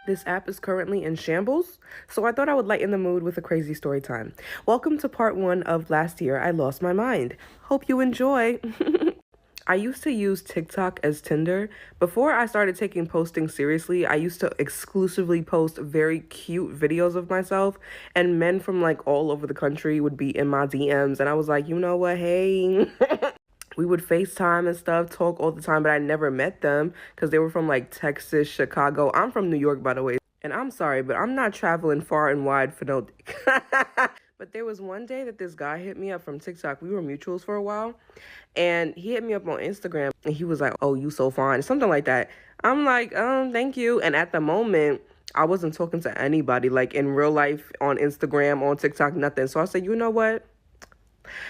This app is currently in shambles, so I thought I would lighten the mood with a crazy story time. Welcome to part one of Last Year I Lost My Mind. Hope you enjoy. I used to use TikTok as Tinder. Before I started taking posting seriously, I used to exclusively post very cute videos of myself, and men from like all over the country would be in my DMs, and I was like, you know what, hey. We would FaceTime and stuff, talk all the time, but I never met them because they were from like Texas, Chicago. I'm from New York, by the way. And I'm sorry, but I'm not traveling far and wide for no dick. But there was one day that this guy hit me up from TikTok. We were mutuals for a while. And he hit me up on Instagram and he was like, oh, you so fine, something like that. I'm like, thank you. And at the moment, I wasn't talking to anybody, like in real life, on Instagram, on TikTok, nothing. So I said, you know what?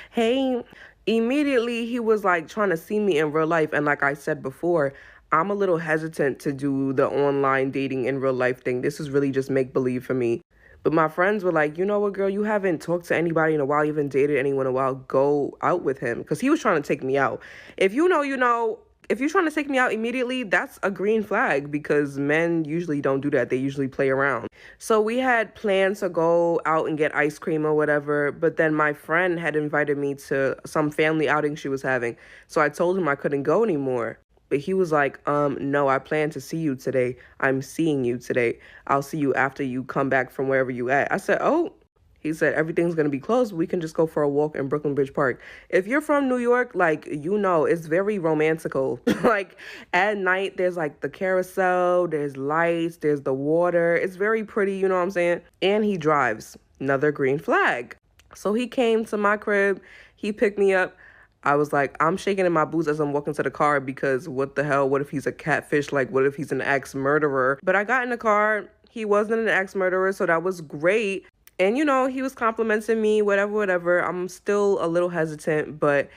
Hey, immediately he was like trying to see me in real life. And like I said before, I'm a little hesitant to do the online dating in real life thing. This is really just make believe for me. But my friends were like, you know what, girl, you haven't talked to anybody in a while. You haven't dated anyone in a while. Go out with him. Because he was trying to take me out. If you know, you know. If you're trying to take me out immediately, that's a green flag because men usually don't do that. They usually play around. So we had plans to go out and get ice cream or whatever, but then my friend had invited me to some family outing she was having. So I told him I couldn't go anymore. But he was like, no, I plan to see you today. I'm seeing you today. I'll see you after you come back from wherever you at. I said, oh. He said, everything's going to be closed. We can just go for a walk in Brooklyn Bridge Park. If you're from New York, like, you know, it's very romantical. Like, at night, there's, like, the carousel, there's lights, there's the water. It's very pretty, you know what I'm saying? And he drives. Another green flag. So he came to my crib. He picked me up. I was like, I'm shaking in my boots as I'm walking to the car because what the hell? What if he's a catfish? Like, what if he's an ex-murderer? But I got in the car. He wasn't an ex-murderer, so that was great. And, you know, he was complimenting me, whatever. I'm still a little hesitant, but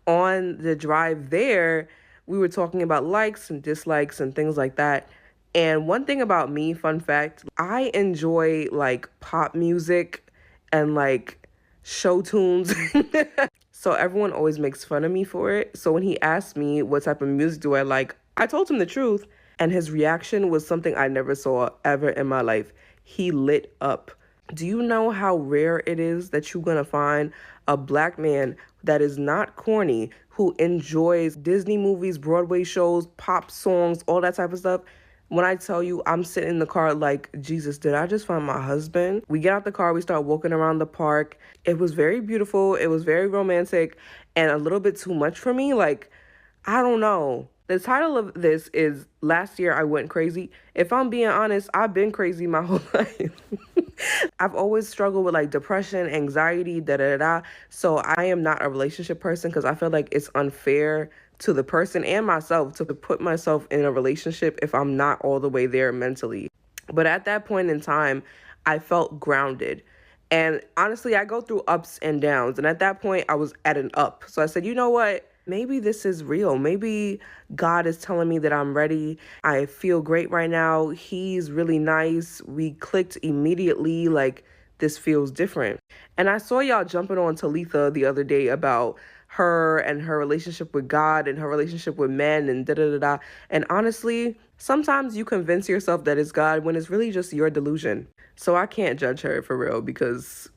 on the drive there, we were talking about likes and dislikes and things like that. And one thing about me, fun fact, I enjoy like pop music and like show tunes. So everyone always makes fun of me for it. So when he asked me what type of music do I like, I told him the truth. And his reaction was something I never saw ever in my life. He lit up. Do you know how rare it is that you're going to find a black man that is not corny, who enjoys Disney movies, Broadway shows, pop songs, all that type of stuff? When I tell you, I'm sitting in the car like, Jesus, did I just find my husband? We get out the car, we start walking around the park. It was very beautiful. It was very romantic and a little bit too much for me. Like, I don't know. The title of this is Last Year I Went Crazy. If I'm being honest, I've been crazy my whole life. I've always struggled with like depression, anxiety, So I am not a relationship person because I feel like it's unfair to the person and myself to put myself in a relationship if I'm not all the way there mentally. But at that point in time, I felt grounded. And honestly, I go through ups and downs. And at that point, I was at an up. So I said, you know what? Maybe this is real. Maybe God is telling me that I'm ready. I feel great right now. He's really nice. We clicked immediately. Like, this feels different. And I saw y'all jumping on Talitha the other day about her and her relationship with God and her relationship with men and da-da-da-da. And honestly, sometimes you convince yourself that it's God when it's really just your delusion. So I can't judge her for real because...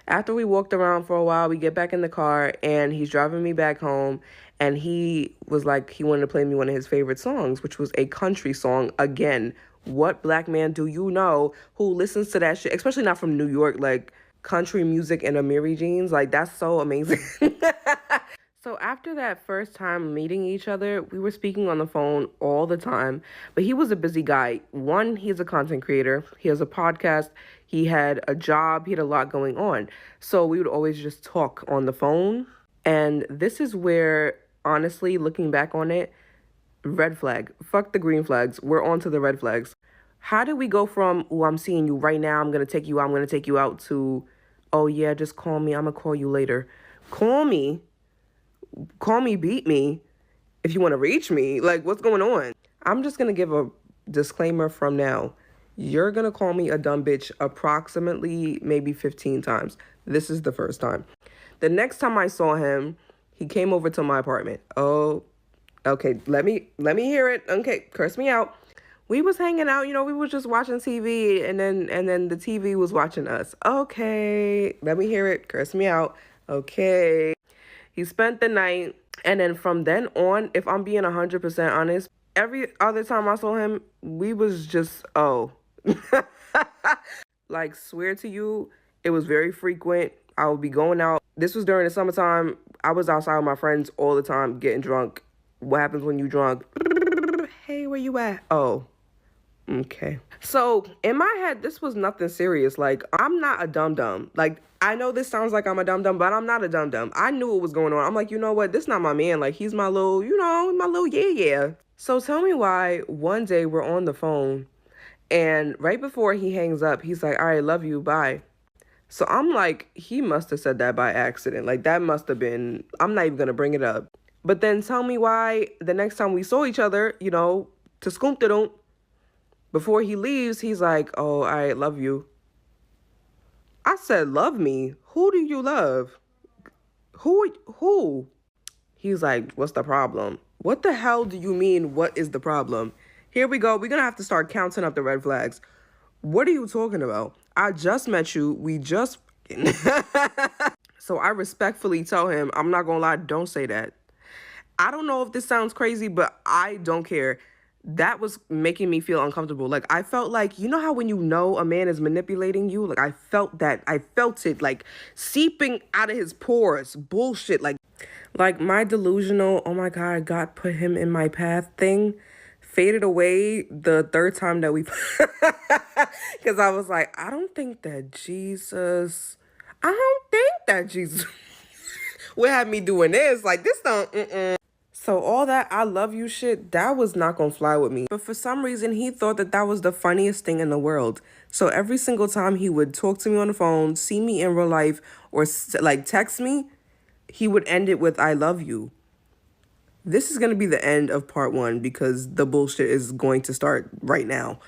After we walked around for a while, we get back in the car and he's driving me back home. And he was like, he wanted to play me one of his favorite songs, which was a country song. Again, what black man do you know who listens to that shit? Especially not from New York, like country music and Amiri jeans. Like, that's so amazing. So after that first time meeting each other, we were speaking on the phone all the time, but he was a busy guy. One, he's a content creator. He has a podcast. He had a job. He had a lot going on. So we would always just talk on the phone. And this is where, honestly, looking back on it, red flag. Fuck the green flags. We're on to the red flags. How did we go from, oh, I'm seeing you right now, I'm going to take you out, I'm going to take you out, to, oh, yeah, just call me, I'm going to call you later. Call me, beat me if you want to reach me. Like, what's going on? I'm just going to give a disclaimer from now. You're going to call me a dumb bitch approximately maybe 15 times. This is the first time. The next time I saw him, he came over to my apartment. Oh, okay. Let me hear it. Okay. Curse me out. We was hanging out, we was just watching TV, and then the TV was watching us. Okay, let me hear it. Curse me out. Okay. He spent the night, and then from then on, if I'm being 100% honest, every other time I saw him, we was just, oh. Like, swear to you, it was very frequent. I would be going out. This was during the summertime. I was outside with my friends all the time, getting drunk. What happens when you drunk? Hey, where you at? Oh, okay. So in my head, this was nothing serious. Like, I'm not a dum-dum. Like, I know this sounds like I'm a dum-dum, but I'm not a dum-dum. I knew what was going on. I'm like, you know what? This not my man. Like, he's my little, my little yeah. So tell me why one day we're on the phone, and right before he hangs up, he's like, all right, love you, bye. So I'm like, he must have said that by accident. Like, that must have been, I'm not even going to bring it up. But then tell me why the next time we saw each other, to scoomp-da-doom, before he leaves, he's like, oh, all right, love you. I said, love me? Who do you love? Who? He's like, what's the problem? What the hell do you mean, what is the problem? Here we go. We're going to have to start counting up the red flags. What are you talking about? I just met you. We just... So I respectfully tell him, I'm not going to lie, don't say that. I don't know if this sounds crazy, but I don't care. That was making me feel uncomfortable. Like, I felt like, you know how when you know a man is manipulating you? Like, I felt that. I felt it, like, seeping out of his pores. Bullshit. Like my delusional, oh my God, God put him in my path thing faded away the third time that we... Because I was like, I don't think that Jesus would have me doing this. Like, this don't... So all that I love you shit, that was not gonna fly with me. But for some reason, he thought that that was the funniest thing in the world. So every single time he would talk to me on the phone, see me in real life, or like text me, he would end it with, I love you. This is gonna be the end of part 1 because the bullshit is going to start right now.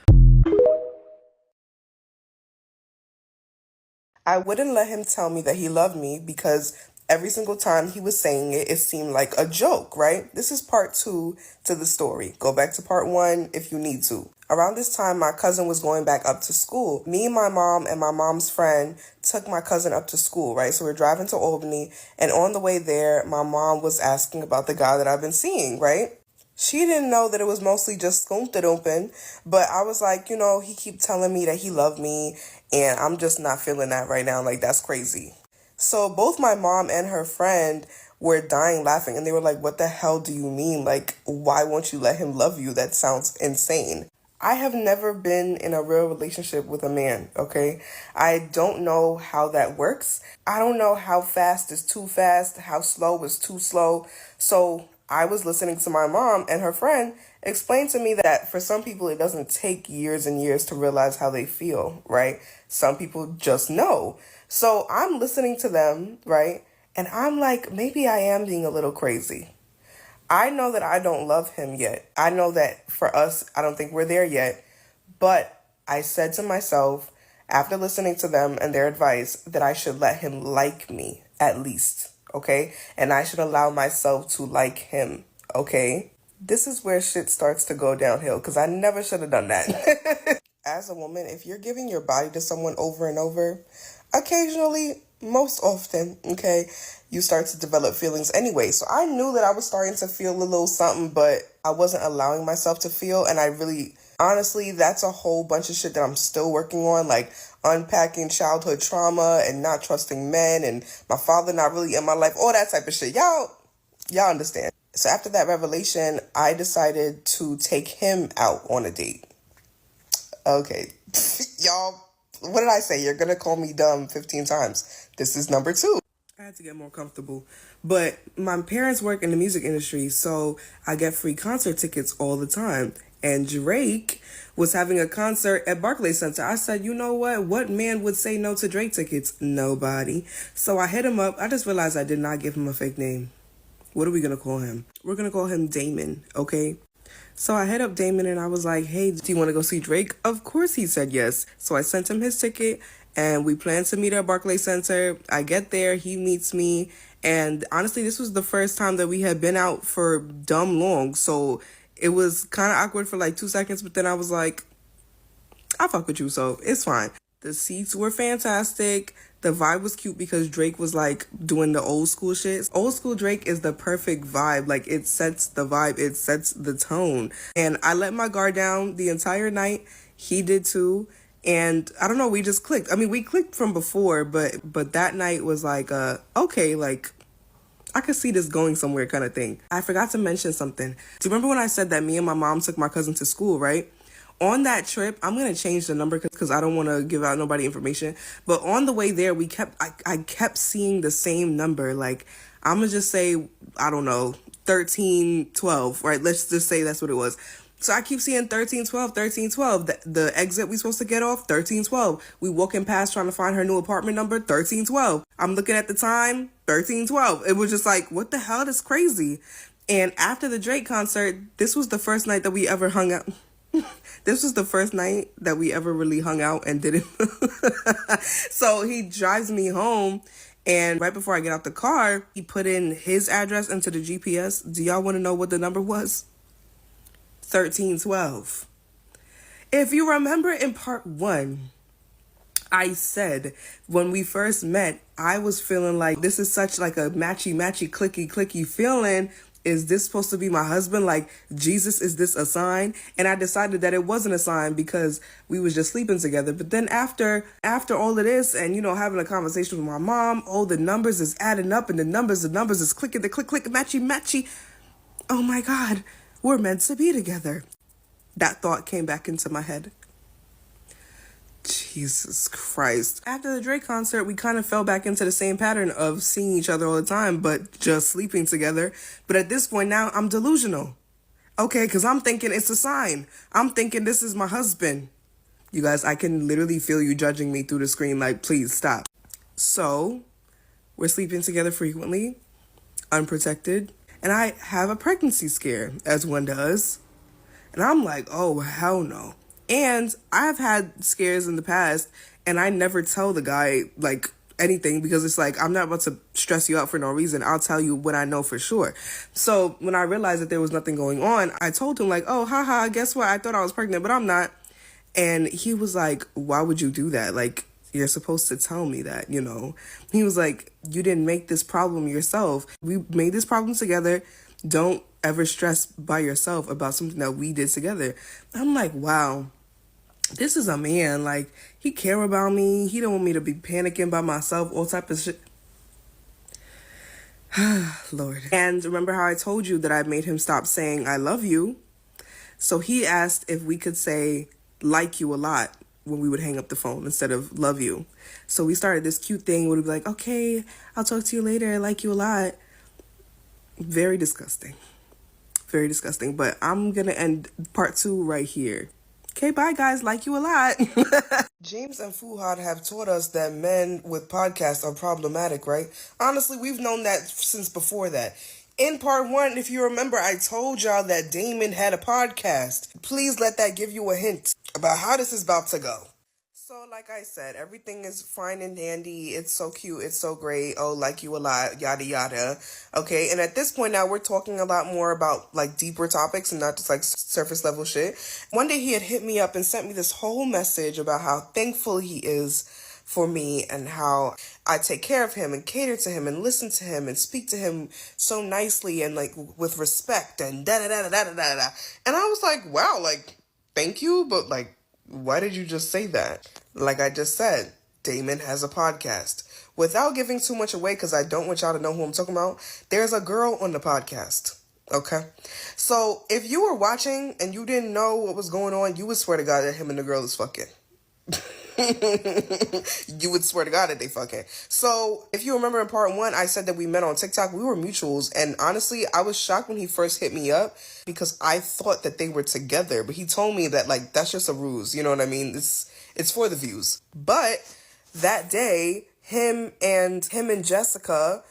I wouldn't let him tell me that he loved me because every single time he was saying it, it seemed like a joke, right? This is part 2 to the story. Go back to part 1 if you need to. Around this time, my cousin was going back up to school. Me, my mom, and my mom's friend took my cousin up to school, right? So we're driving to Albany, and on the way there, my mom was asking about the guy that I've been seeing, right? She didn't know that it was mostly just scoomp-da-doomp, but I was like, he keep telling me that he loved me, and I'm just not feeling that right now. Like, that's crazy. So both my mom and her friend were dying laughing, and they were like, what the hell do you mean? Like, why won't you let him love you? That sounds insane. I have never been in a real relationship with a man, okay? I don't know how that works. I don't know how fast is too fast, how slow is too slow. So I was listening to my mom and her friend explain to me that for some people, it doesn't take years and years to realize how they feel, right? Some people just know. So I'm listening to them, right? And I'm like, maybe I am being a little crazy. I know that I don't love him yet. I know that for us, I don't think we're there yet. But I said to myself, after listening to them and their advice, that I should let him like me, at least, okay? And I should allow myself to like him, okay? This is where shit starts to go downhill, because I never should have done that. As a woman, if you're giving your body to someone over and over, occasionally, most often, okay, you start to develop feelings anyway. So I knew that I was starting to feel a little something, but I wasn't allowing myself to feel. And I really, honestly, that's a whole bunch of shit that I'm still working on, like unpacking childhood trauma and not trusting men and my father not really in my life, all that type of shit. Y'all understand. So after that revelation, I decided to take him out on a date. Okay, y'all, what did I say? You're going to call me dumb 15 times. This is number 2. I had to get more comfortable. But my parents work in the music industry, so I get free concert tickets all the time. And Drake was having a concert at Barclays Center. I said, you know what? What man would say no to Drake tickets? Nobody. So I hit him up. I just realized I did not give him a fake name. What are we going to call him? We're going to call him Damon, okay? So I hit up Damon and I was like, hey, do you want to go see Drake? Of course he said yes. So I sent him his ticket and we planned to meet at Barclays Center. I get there, he meets me. And honestly, this was the first time that we had been out for dumb long. So It was kind of awkward for like 2 seconds, but then I was like, I fuck with you, so it's fine. The seats were fantastic. The vibe was cute because Drake was like doing the old school shit. Old school Drake is the perfect vibe. Like, it sets the vibe, it sets the tone. And I let my guard down the entire night. He did too. And I don't know, we just clicked. I mean, we clicked from before, but that night was like, okay, like, I could see this going somewhere kind of thing. I forgot to mention something. Do you remember when I said that me and my mom took my cousin to school, right? On that trip, I'm going to change the number because I don't want to give out nobody information. But on the way there, I kept seeing the same number. Like, I'm going to just say, I don't know, 1312, right? Let's just say that's what it was. So I keep seeing 1312, 1312. The exit we supposed to get off, 1312. We walking past trying to find her new apartment number, 1312. I'm looking at the time, 1312. It was just like, what the hell? That's crazy. And after the Drake concert, this was the first night that we ever hung out. This was the first night that we ever really hung out and didn't. So he drives me home, and right before I get out the car, he put in his address into the GPS. Do y'all want to know what the number was? 1312. If you remember in part 1, I said when we first met, I was feeling like this is such like a matchy, clicky feeling. Is this supposed to be my husband? Like, Jesus, is this a sign? And I decided that it wasn't a sign because we was just sleeping together. But then after all of this and, having a conversation with my mom, the numbers is adding up and the numbers is clicking, the click, matchy. Oh my God, we're meant to be together. That thought came back into my head. Jesus Christ. After the Drake concert, we kind of fell back into the same pattern of seeing each other all the time, but just sleeping together. But at this point now, I'm delusional. Okay, because I'm thinking it's a sign. I'm thinking this is my husband. You guys, I can literally feel you judging me through the screen, like, please stop. So, we're sleeping together frequently, unprotected, and I have a pregnancy scare, as one does. And I'm like, oh, hell no. And I've had scares in the past, and I never tell the guy, like, anything because it's like, I'm not about to stress you out for no reason. I'll tell you what I know for sure. So when I realized that there was nothing going on, I told him, like, oh, haha, guess what? I thought I was pregnant, but I'm not. And he was like, why would you do that? Like, you're supposed to tell me that, He was like, you didn't make this problem yourself. We made this problem together. Don't ever stress by yourself about something that we did together. I'm like, wow. This is a man, like, he care about me. He don't want me to be panicking by myself, all type of shit. Lord. And remember how I told you that I made him stop saying I love you? So he asked if we could say like you a lot when we would hang up the phone instead of love you. So we started this cute thing where we'd be like, okay, I'll talk to you later. I like you a lot. Very disgusting. Very disgusting. But I'm going to end part 2 right here. Okay, bye guys. Like you a lot. James and Fuhad have taught us that men with podcasts are problematic, right? Honestly, we've known that since before that. In part 1, if you remember, I told y'all that Damon had a podcast. Please let that give you a hint about how this is about to go. So, like I said, everything is fine and dandy. It's so cute. It's so great. Oh, like you a lot. Yada, yada. Okay, and at this point now, we're talking a lot more about, like, deeper topics and not just, like, surface level shit. One day he had hit me up and sent me this whole message about how thankful he is for me and how I take care of him and cater to him and listen to him and speak to him so nicely and, like, with respect and da-da-da-da-da-da-da. And I was like, wow, like, thank you, but, like, why did you just say that? Like I just said, Damon has a podcast. Without giving too much away, because I don't want y'all to know who I'm talking about, there's a girl on the podcast. Okay? So, if you were watching and you didn't know what was going on, you would swear to God that him and the girl is fucking. You would swear to God that they fucking. So, if you remember in part 1, I said that we met on TikTok. We were mutuals. And honestly, I was shocked when he first hit me up because I thought that they were together. But he told me that, like, that's just a ruse. You know what I mean? It's for the views. But that day, him and Jessica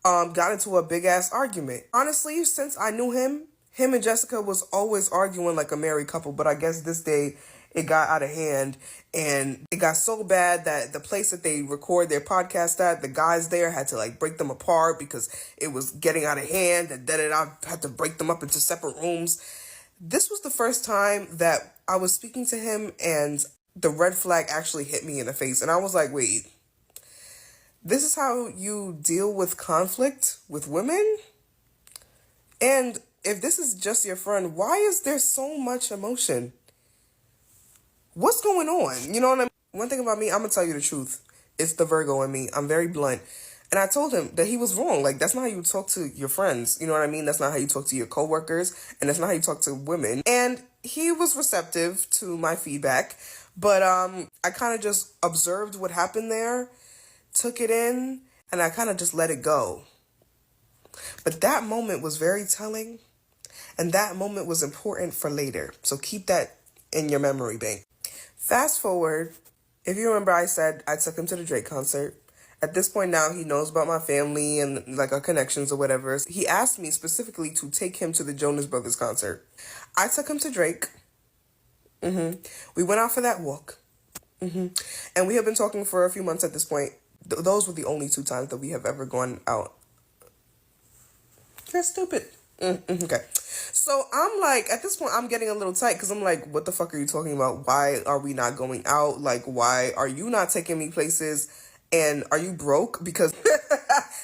got into a big ass argument. Honestly, since I knew him and Jessica was always arguing like a married couple. But I guess this day it got out of hand, and it got so bad that the place that they record their podcast at, the guys there had to, like, break them apart because it was getting out of hand, and then I had to break them up into separate rooms. This was the first time that I was speaking to him and the red flag actually hit me in the face. And I was like, wait, this is how you deal with conflict with women? And if this is just your friend, why is there so much emotion? What's going on? You know what I mean? One thing about me, I'm going to tell you the truth. It's the Virgo in me. I'm very blunt. And I told him that he was wrong. Like, that's not how you talk to your friends. You know what I mean? That's not how you talk to your coworkers. And that's not how you talk to women. And he was receptive to my feedback. But I kind of just observed what happened there, took it in, and I kind of just let it go. But that moment was very telling. And that moment was important for later. So keep that in your memory bank. Fast forward, if you remember, I said I took him to the Drake concert. At this point now, he knows about my family and like our connections or whatever. He asked me specifically to take him to the Jonas Brothers concert. I took him to Drake. We went out for that walk. And we have been talking for a few months at this point. Those were the only 2 times that we have ever gone out. That's stupid. Okay. So I'm like, at this point, I'm getting a little tight because I'm like, what the fuck are you talking about? Why are we not going out? Like, why are you not taking me places? And are you broke? Because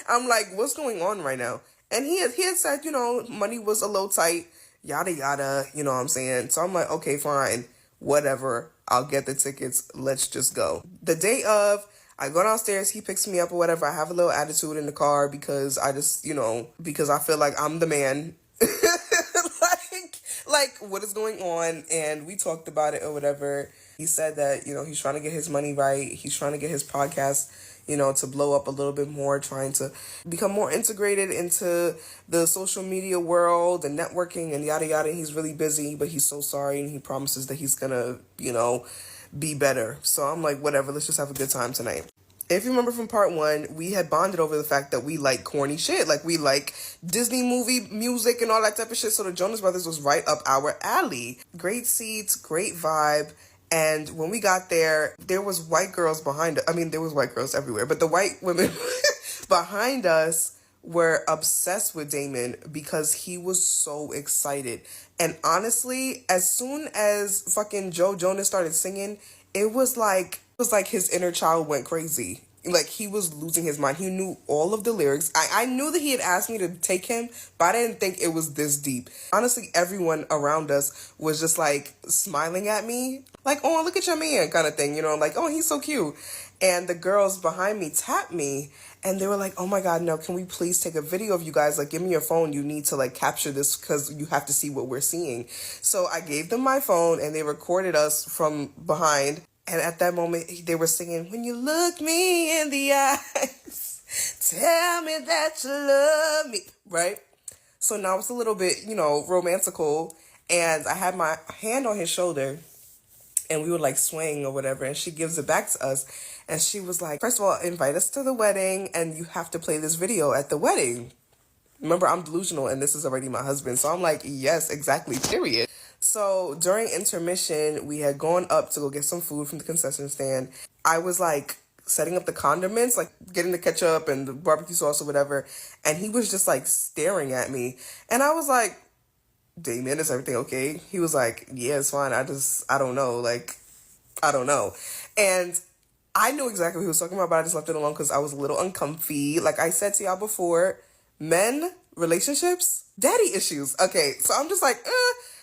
I'm like, what's going on right now? And he had said, you know, money was a little tight, yada, yada, you know what I'm saying? So I'm like, okay, fine, whatever. I'll get the tickets. Let's just go. The day of, I go downstairs, he picks me up or whatever. I have a little attitude in the car because I just, you know, because I feel like I'm the man. like what is going on? And we talked about it or whatever. He said that, you know, he's trying to get his money right. He's trying to get his podcast, you know, to blow up a little bit more, trying to become more integrated into the social media world and networking and yada, yada. He's really busy, but he's so sorry. And he promises that he's gonna, you know, be better. So I'm like, whatever, let's just have a good time tonight. If you remember from part 1, we had bonded over the fact that we like corny shit. Like, we like Disney movie music and all that type of shit. So the Jonas Brothers was right up our alley. Great seats, great vibe. And when we got there, there was white girls behind us. I mean, there was white girls everywhere. But the white women behind us were obsessed with Damon because he was so excited. And honestly, as soon as fucking Joe Jonas started singing, it was like his inner child went crazy. Like, he was losing his mind. He knew all of the lyrics. I knew that he had asked me to take him, but I didn't think it was this deep. Honestly, everyone around us was just like smiling at me. Like, oh, look at your man kind of thing, you know, like, oh, he's so cute. And the girls behind me tapped me and they were like, oh my God, no, can we please take a video of you guys? Like, give me your phone. You need to like capture this because you have to see what we're seeing. So I gave them my phone and they recorded us from behind. And at that moment, they were singing, when you look me in the eyes, tell me that you love me, right? So now it's a little bit, you know, romantical. And I had my hand on his shoulder and we were like swaying or whatever. And she gives it back to us. And she was like, first of all, invite us to the wedding and you have to play this video at the wedding. Remember, I'm delusional and this is already my husband. So I'm like, yes, exactly, period. So during intermission, we had gone up to go get some food from the concession stand. I was like setting up the condiments, like getting the ketchup and the barbecue sauce or whatever. And he was just like staring at me. And I was like, Damien, is everything okay? He was like, yeah, it's fine. I don't know. Like, I don't know. And I knew exactly what he was talking about, but I just left it alone because I was a little uncomfy. Like I said to y'all before, men, relationships, daddy issues. Okay, so I'm just like,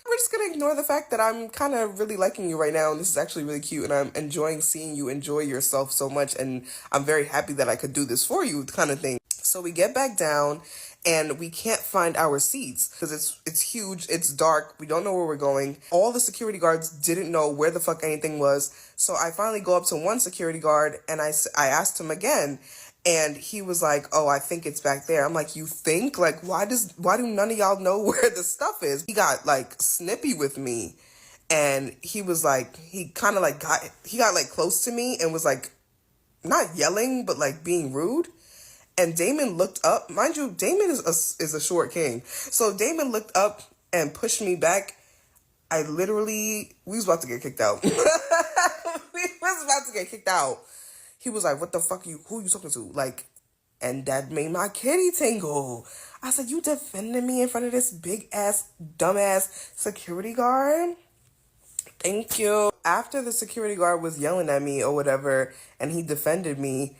we're just gonna ignore the fact that I'm kind of really liking you right now, and this is actually really cute, and I'm enjoying seeing you enjoy yourself so much, and I'm very happy that I could do this for you, kind of thing. So we get back down, and we can't find our seats because it's huge, it's dark, we don't know where we're going. All the security guards didn't know where the fuck anything was, so I finally go up to one security guard, and I asked him again. And he was like, oh, I think it's back there. I'm like, you think? Like, why do none of y'all know where the stuff is? He got like snippy with me. And he was like, he kind of like got like close to me and was like, not yelling, but like being rude. And Damon looked up. Mind you, Damon is a short king. So Damon looked up and pushed me back. We was about to get kicked out. We was about to get kicked out. He was like, what the fuck who you talking to? Like, And that made my kitty tingle. I said, you defended me in front of this big ass, dumbass security guard? Thank you. After the security guard was yelling at me or whatever, and he defended me,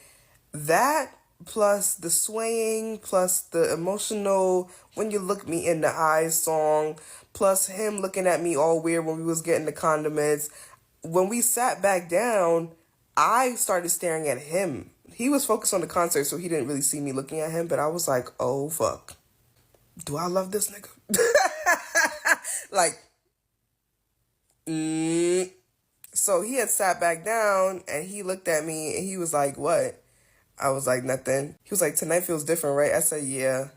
that plus the swaying, plus the emotional when you look me in the eyes song, plus him looking at me all weird when we was getting the condiments. When we sat back down, I started staring at him. He was focused on the concert, so he didn't really see me looking at him, but I was like, oh fuck. Do I love this nigga? Like, so he had sat back down and he looked at me and he was like, what? I was like, nothing. He was like, tonight feels different, right? I said, yeah.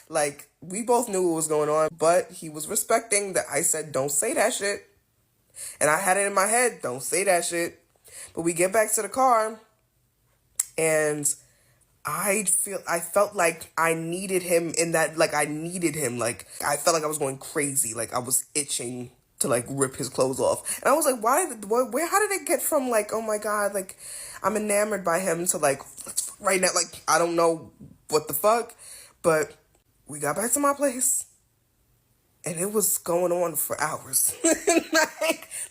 Like, we both knew what was going on, but he was respecting that I said, don't say that shit. And I had it in my head, don't say that shit. But we get back to the car and I felt like I needed him in that, like I needed him. Like I felt like I was going crazy. Like I was itching to like rip his clothes off. And I was like, how did it get from like, oh my God, like I'm enamored by him to like, right now, like, I don't know what the fuck. But we got back to my place and it was going on for hours.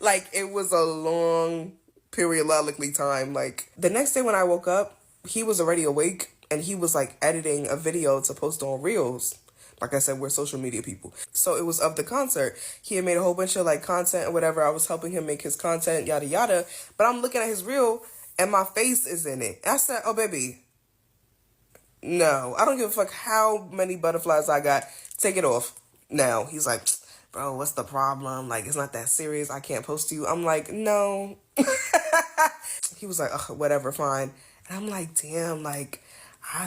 like it was a long periodically time. Like the next day when I woke up, he was already awake and he was like editing a video to post on Reels. Like I said, we're social media people. So it was of the concert. He had made a whole bunch of like content or whatever. I was helping him make his content, yada, yada. But I'm looking at his reel and my face is in it. I said, oh, baby, no, I don't give a fuck how many butterflies I got. Take it off now. He's like, bro, what's the problem? Like, it's not that serious. I can't post to you. I'm like, no. He was like, ugh, whatever, fine. And I'm like, damn, like, I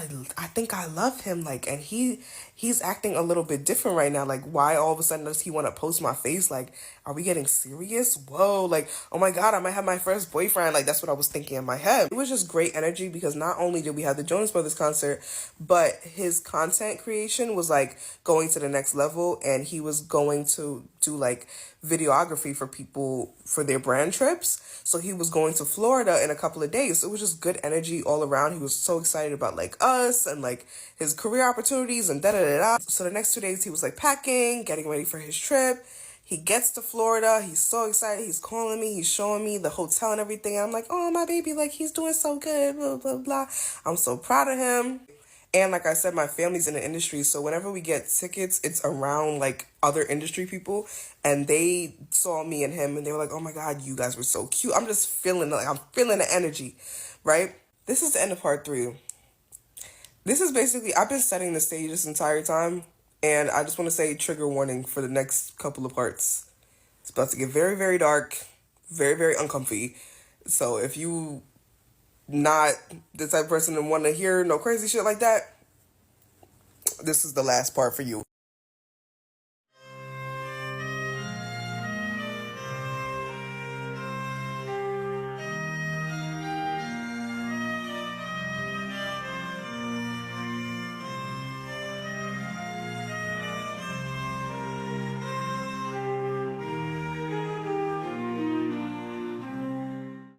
think I love him. Like, and he's acting a little bit different right now. Like, why all of a sudden does he want to post my face? Like, are we getting serious? Whoa, like, oh my God, I might have my first boyfriend. Like, that's what I was thinking in my head. It was just great energy because not only did we have the Jonas Brothers concert, but his content creation was like going to the next level, and he was going to do like videography for people for their brand trips. So he was going to Florida in a couple of days. So it was just good energy all around. He was so excited about like us and like his career opportunities and da-da-da-da. So the next 2 days he was like packing, getting ready for his trip. He gets to Florida. He's so excited. He's calling me. He's showing me the hotel and everything. And I'm like, oh, my baby, like he's doing so good, blah, blah, blah. I'm so proud of him. And like I said, my family's in the industry. So whenever we get tickets, it's around like other industry people. And they saw me and him and they were like, oh my God, you guys were so cute. I'm just feeling like I'm feeling the energy, right? This is the end of part 3. This is basically, I've been setting the stage this entire time. And I just want to say trigger warning for the next couple of parts. It's about to get very, very dark, very, very uncomfy. So if you not the type of person that want to hear no crazy shit like that, this is the last part for you.